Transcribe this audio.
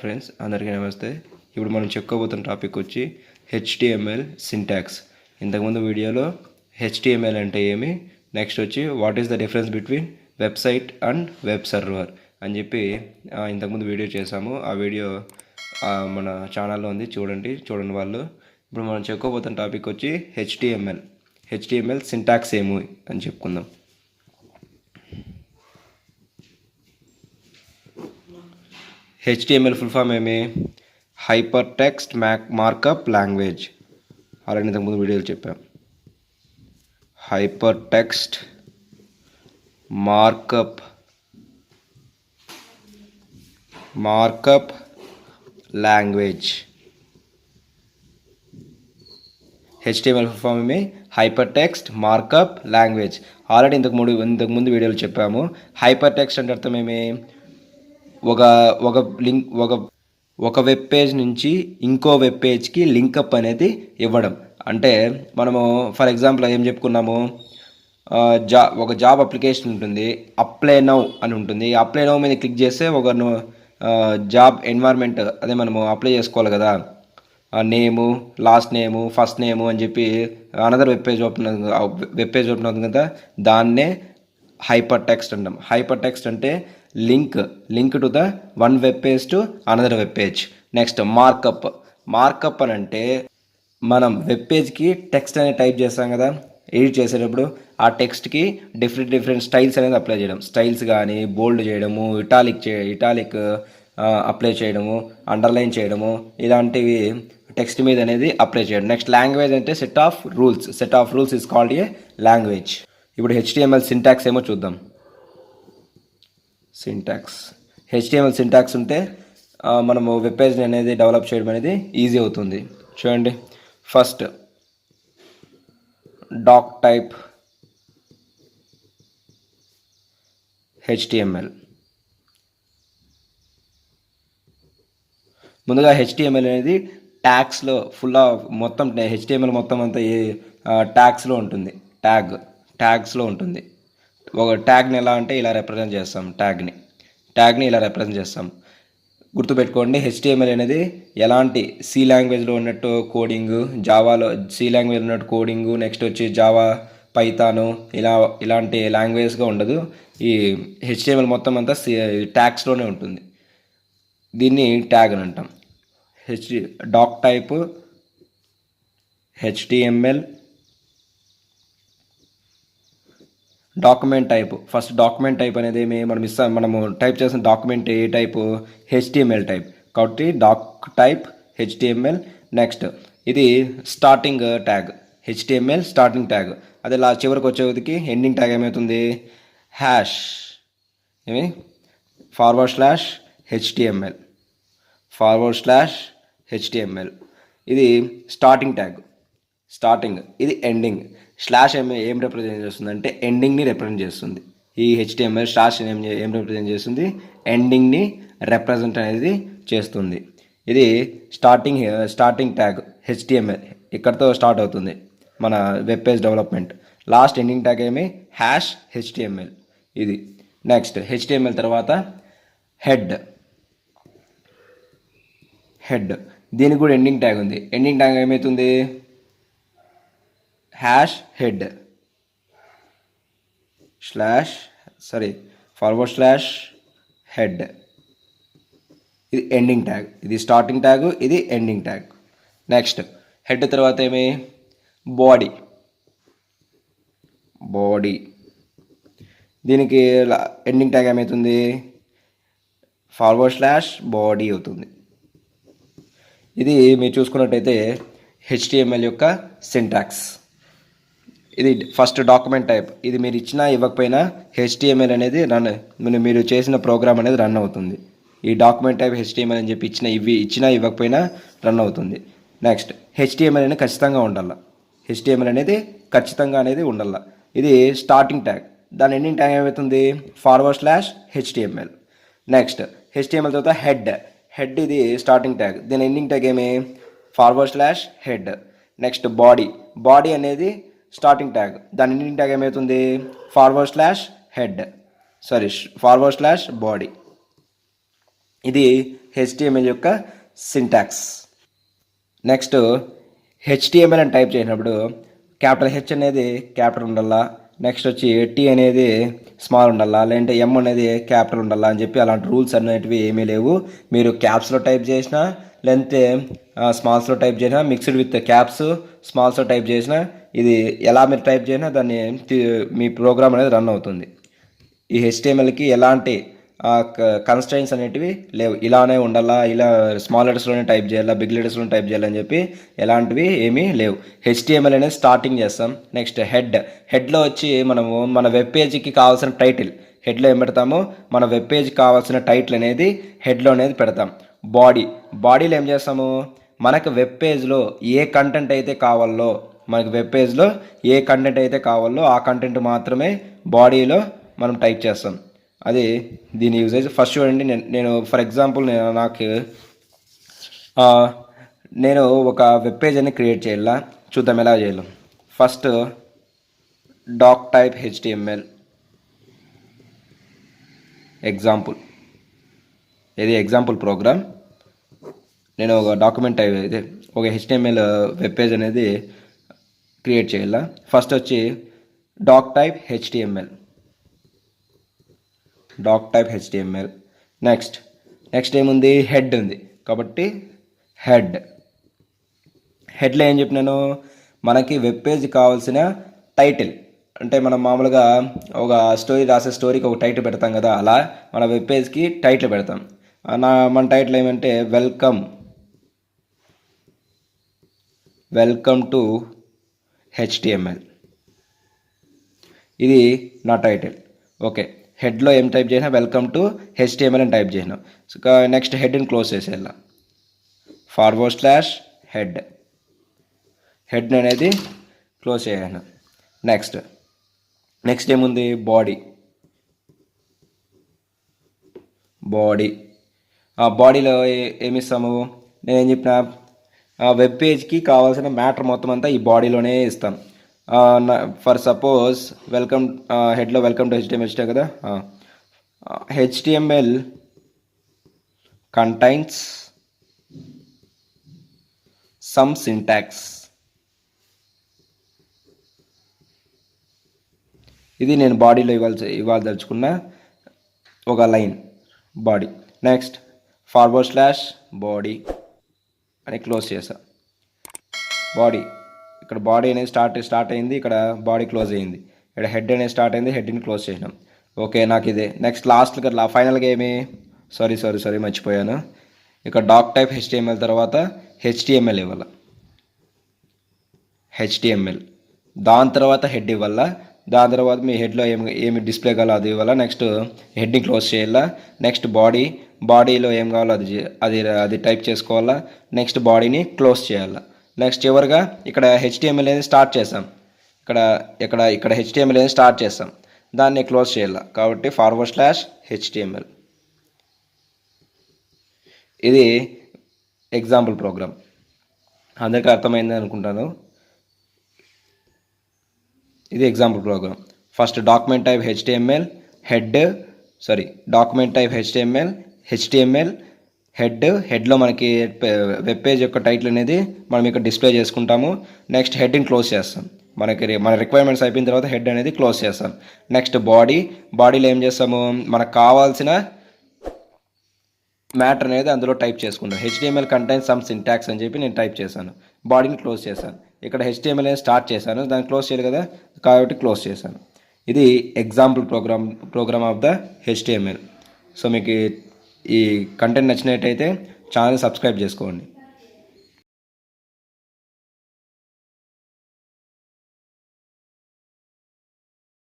Friends, అందరికీ నమస్తే. ఇప్పుడు మనం చెప్పుకోబోతున్న టాపిక్ వచ్చి హెచ్టిఎంఎల్ సింటాక్స్. ఇంతకుముందు వీడియోలో హెచ్టిఎంఎల్ అంటే ఏమి, నెక్స్ట్ వచ్చి what is the difference between website and web server అని చెప్పి ఇంతకుముందు వీడియో చేశాము. ఆ వీడియో మన ఛానల్లో ఉంది, చూడండి వాళ్ళు. ఇప్పుడు మనం చెప్పుకోబోతున్న టాపిక్ వచ్చి హెచ్టిఎంఎల్ సింటాక్స్ ఏమి అని చెప్పుకుందాం. హెచ్టిఎంఎల్ ఫుల్ ఫామ్ ఏమి? Hyper text markup language. అలాగే ఇంతకుముందు వీడియోలు చెప్పాం. Hyper text markup language. HTML full form ఏమి? Hyper text markup language. Already ఇంతకుముందు వీడియోలు చెప్పాము. హైపర్ టెక్స్ట్ అంటే అర్థం ఏమి? ఒక వెబ్ పేజ్ నుంచి ఇంకో వెబ్ పేజ్కి లింకప్ అనేది ఇవ్వడం. అంటే మనము ఫర్ ఎగ్జాంపుల్ ఏం చెప్పుకున్నాము, ఒక జాబ్ అప్లికేషన్ ఉంటుంది, అప్లై నౌ అని ఉంటుంది. అప్లై నౌ మీద క్లిక్ చేస్తే ఒక జాబ్ ఎన్వైర్న్మెంట్ అదే మనము అప్లై చేసుకోవాలి కదా, నేము, లాస్ట్ నేము, ఫస్ట్ నేము అని చెప్పి అనదర్ వెబ్ పేజ్ ఓపెన్ అవుతుంది కదా, దాన్నే హైపర్ టెక్స్ట్ అంటాం. హైపర్ టెక్స్ట్ అంటే link to the one web page to another web page. Next markup అని అంటే మనం వెబ్ పేజ్కి టెక్స్ట్ అనేది టైప్ చేస్తాం కదా, ఎడిట్ చేసేటప్పుడు ఆ టెక్స్ట్కి డిఫరెంట్ స్టైల్స్ అనేది అప్లై చేయడం. స్టైల్స్ కానీ బోల్డ్ చేయడము, ఇటాలిక్ అప్లై చేయడము, అండర్లైన్ చేయడము, ఇలాంటివి టెక్స్ట్ మీద అనేది అప్లై చేయడం. నెక్స్ట్ లాంగ్వేజ్ అంటే set of rules is called a language. ఇప్పుడు హెచ్టిఎంఎల్ సింటాక్స్ ఏమో చూద్దాం. హెచ్టిఎంఎల్ సింటాక్స్ ఉంటే మనము వెబ్ పేజ్ అనేది డెవలప్ చేయడం అనేది ఈజీ అవుతుంది. చూడండి, ఫస్ట్ డాక్ టైప్ హెచ్టిఎంఎల్. ముందుగా హెచ్టిఎంఎల్ అనేది ట్యాగ్స్లో మొత్తం హెచ్టిఎంఎల్ మొత్తం అంతా ట్యాగ్స్లో ఉంటుంది. ట్యాగ్స్లో ఉంటుంది. ఒక ట్యాగ్ని ఎలా అంటే ఇలా రిప్రజెంట్ చేస్తాం. ట్యాగ్ని ఇలా రిప్రజెంట్ చేస్తాం. గుర్తుపెట్టుకోండి, హెచ్టిఎంఎల్ అనేది ఎలాంటి సి లాంగ్వేజ్లో ఉన్నట్టు కోడింగ్, జావాలో సి లాంగ్వేజ్ ఉన్నట్టు కోడింగ్, నెక్స్ట్ వచ్చి జావా, పైథాను ఇలాంటి లాంగ్వేజ్గా ఉండదు. ఈ హెచ్టిఎంఎల్ మొత్తం అంతా ట్యాగ్స్లోనే ఉంటుంది. దీన్ని ట్యాగ్ అని అంటాం. Doc type HTML. Document type. First document type అనేది ఏమి, మనము టైప్ చేసిన డాక్యుమెంట్ ఏ టైపు? HTML type. కాబట్టి డాక్ టైప్ హెచ్టిఎంఎల్. నెక్స్ట్ ఇది starting tag, HTML starting tag. అదే చివరికి వచ్చేదికి ఎండింగ్ ట్యాగ్ ఏమవుతుంది? Hash /HTML. ఇది స్టార్టింగ్ ట్యాగ్, ఇది ఎండింగ్. స్లాష్ ఏం రిప్రజెంట్ చేస్తుంది అంటే ఎండింగ్ని రిప్రజెంట్ చేస్తుంది. ఈ హెచ్టిఎంఎల్ స్లాష్ ఏం రిప్రజెంట్ చేస్తుంది? ఎండింగ్ని రిప్రజెంట్ అనేది చేస్తుంది. ఇది స్టార్టింగ్ ట్యాగ్ హెచ్టిఎంఎల్. ఇక్కడతో స్టార్ట్ అవుతుంది మన web page development. Last ending tag ఏమి? #HTML. ఇది నెక్స్ట్ హెచ్టిఎంఎల్ తర్వాత హెడ్. దీనికి కూడా ఎండింగ్ ట్యాగ్ ఉంది. ఎండింగ్ ట్యాగ్ ఏమవుతుంది? #head /head. ఇది ఎండింగ్ ట్యాగ్. ఇది స్టార్టింగ్ ట్యాగ్, ఇది ఎండింగ్ ట్యాగ్. నెక్స్ట్ హెడ్ తర్వాత ఏమి? బాడీ. దీనికి ఎండింగ్ ట్యాగ్ ఏమవుతుంది? /body అవుతుంది. ఇది మీరు చూసుకున్నట్టయితే హెచ్టిఎంఎల్ యొక్క సింటాక్స్. ఇది ఫస్ట్ డాక్యుమెంట్ టైప్. ఇది మీరు ఇచ్చినా ఇవ్వకపోయినా హెచ్టిఎంఎల్ అనేది మీరు చేసిన ప్రోగ్రామ్ అనేది రన్ అవుతుంది. ఈ డాక్యుమెంట్ టైప్ హెచ్టిఎంఎల్ అని చెప్పి ఇచ్చినా ఇవ్వకపోయినా రన్ అవుతుంది. నెక్స్ట్ హెచ్టిఎంఎల్ అనేది ఖచ్చితంగా ఉండాలి. ఇది స్టార్టింగ్ ట్యాగ్. దాని ఎండింగ్ ట్యాగ్ ఏమవుతుంది? /HTML. నెక్స్ట్ హెచ్టిఎంఎల్ తర్వాత హెడ్ ఇది స్టార్టింగ్ ట్యాగ్. దీని ఎండింగ్ ట్యాగ్ ఏమి? /head. నెక్స్ట్ బాడీ అనేది స్టార్టింగ్ ట్యాగ్. దాని ఎండింగ్ ట్యాగ్ ఏమవుతుంది? /body. ఇది హెచ్టిఎంఎల్ యొక్క సింటాక్స్. నెక్స్ట్ హెచ్టిఎంఎల్ అని టైప్ చేసినప్పుడు క్యాపిటల్ హెచ్ అనేది క్యాపిటల్ ఉండాలా, నెక్స్ట్ వచ్చి టీ అనేది స్మాల్ ఉండాలా, లేదంటే ఎం అనేది క్యాపిటల్ ఉండాలా అని చెప్పి అలాంటి రూల్స్ అనేటివి ఏమీ లేవు. మీరు క్యాప్స్లో టైప్ చేసినా లేదంటే స్మాల్స్లో టైప్ చేసినా, మిక్స్డ్ విత్ క్యాప్స్ స్మాల్స్లో టైప్ చేసినా, ఇది ఎలా మీరు టైప్ చేసినా దాన్ని మీ ప్రోగ్రామ్ అనేది రన్ అవుతుంది. ఈ హెచ్టిఎంఎల్కి ఎలాంటి కన్స్ట్రైన్స్ అనేటివి లేవు. ఇలానే ఉండాలా, ఇలా స్మాల్ లెటర్స్లోనే టైప్ చేయాలా, బిగ్ లెటర్స్లోనే టైప్ చేయాలని చెప్పి ఎలాంటివి ఏమీ లేవు. హెచ్టిఎంఎల్ అనేది స్టార్టింగ్ చేస్తాం. నెక్స్ట్ హెడ్లో వచ్చి మనము మన వెబ్ పేజీకి కావాల్సిన టైటిల్ హెడ్లో ఏం పెడతాము, మన వెబ్ పేజ్కి కావాల్సిన టైటిల్ అనేది హెడ్లో అనేది పెడతాం. బాడీలో ఏం చేస్తాము, మనకు వెబ్ పేజ్లో ఏ కంటెంట్ అయితే కావాలో, మనకు వెబ్ పేజ్లో ఏ కంటెంట్ అయితే కావాలో ఆ కంటెంట్ మాత్రమే బాడీలో మనం టైప్ చేస్తాం. అది దీని యూజేజ్. ఫస్ట్ చూడండి, నేను ఫర్ ఎగ్జాంపుల్ నేను ఒక వెబ్ పేజ్ అని క్రియేట్ చేయాలా, చూద్దాం ఎలా చేయాలి. First doc type HTML example, ఇది ఎగ్జాంపుల్ ప్రోగ్రామ్. నేను ఒక డాక్యుమెంట్ అయితే ఒక హెచ్టిఎంఎల్ వెబ్ పేజ్ అనేది క్రియేట్ చేయాలా. ఫస్ట్ వచ్చి డాక్ టైప్ హెచ్టిఎంఎల్, నెక్స్ట్ ఏముంది, హెడ్ ఉంది కాబట్టి హెడ్లో ఏం చెప్పినాను, మనకి వెబ్ పేజ్ కావాల్సిన టైటిల్. అంటే మనం మామూలుగా ఒక స్టోరీ రాసే స్టోరీకి ఒక టైటిల్ పెడతాం కదా, అలా మన వెబ్ పేజ్కి టైటిల్ పెడతాం. మన టైటిల్ ఏమంటే వెల్కమ్ టు హెచ్టిఎంఎల్, ఇది నా టైటిల్. ఓకే, హెడ్లో ఏం టైప్ చేసినా వెల్కమ్ టు హెచ్టిఎంఎల్ అని టైప్ చేసినాం. నెక్స్ట్ హెడ్ని క్లోజ్ చేసేయాల, హెడ్ అనేది క్లోజ్ చేయాలి. నెక్స్ట్ ఏముంది, బాడీలో ఏమిస్తాము, నేనేం చెప్పిన వెబ్ పేజ్కి కావాల్సిన మ్యాటర్ మొత్తం అంతా ఈ బాడీలోనే ఇస్తాం. ఫర్ సపోజ్ హెడ్లో వెల్కమ్ టు హెచ్టిఎంఎల్ ఇష్టం కదా, హెచ్టిఎంఎల్ కంటైన్స్ సమ్ సింటాక్స్, ఇది నేను బాడీలో ఇవ్వాల్దలుచుకున్న ఒక లైన్ బాడీ. నెక్స్ట్ /బాడీ అని క్లోజ్ చేసా. ఇక్కడ బాడీ అనేది స్టార్ట్ అయింది, ఇక్కడ బాడీ క్లోజ్ అయింది. ఇక్కడ హెడ్ అనేది స్టార్ట్ అయింది, హెడ్ని క్లోజ్ చేసినాం. ఓకే, నాకు ఇదే. నెక్స్ట్ లాస్ట్గా ఫైనల్గా ఏమి, సారీ మర్చిపోయాను. ఇక్కడ డాక్ టైప్ హెచ్టిఎంఎల్ తర్వాత హెచ్టిఎంఎల్ ఇవ్వాలి, దాని తర్వాత హెడ్ ఇవ్వాలా, దాని తర్వాత మీ హెడ్లో ఏమి డిస్ప్లే కావాలో అది ఇవ్వాలా. నెక్స్ట్ హెడ్ని క్లోజ్ చేయాలా. నెక్స్ట్ బాడీలో ఏం కావాలో అది టైప్ చేసుకోవాలా. నెక్స్ట్ బాడీని క్లోజ్ చేయాలా. నెక్స్ట్ చివరిగా ఇక్కడ హెచ్టిఎంఎల్ అనేది స్టార్ట్ చేసాం, ఇక్కడ హెచ్టిఎంఎల్ అనేది స్టార్ట్ చేస్తాం, దాన్ని క్లోజ్ చేయాలి. కాబట్టి /HTML, ఇది ఎగ్జాంపుల్ ప్రోగ్రామ్. అందరికీ అర్థమైంది అనుకుంటాను. ఇది example program. First document type HTML హెడ్లో మనకి వెబ్ పేజ్ యొక్క టైటిల్ అనేది మనం ఇక్కడ డిస్ప్లే చేసుకుంటాము. నెక్స్ట్ హెడ్ని క్లోజ్ చేస్తాం, మన రిక్వైర్మెంట్స్ అయిపోయిన తర్వాత హెడ్ అనేది క్లోజ్ చేస్తాం. నెక్స్ట్ బాడీలో ఏం చేస్తాము, మనకు కావాల్సిన మ్యాటర్ అనేది అందులో టైప్ చేసుకుంటాం. హెచ్టిఎంఎల్ కంటైన్స్ సమ్ సింటాక్స్ అని చెప్పి నేను టైప్ చేశాను, బాడీని క్లోజ్ చేశాను. ఇక్కడ హెచ్టిఎంఎల్ అనేది స్టార్ట్ చేశాను, దాన్ని క్లోజ్ చేయాలి కదా కాబట్టి క్లోజ్ చేశాను. ఇది example programme of the HTML. So మీకు ఈ కంటెంట్ నచ్చినట్టయితే ఛానల్ సబ్స్క్రైబ్ చేసుకోండి.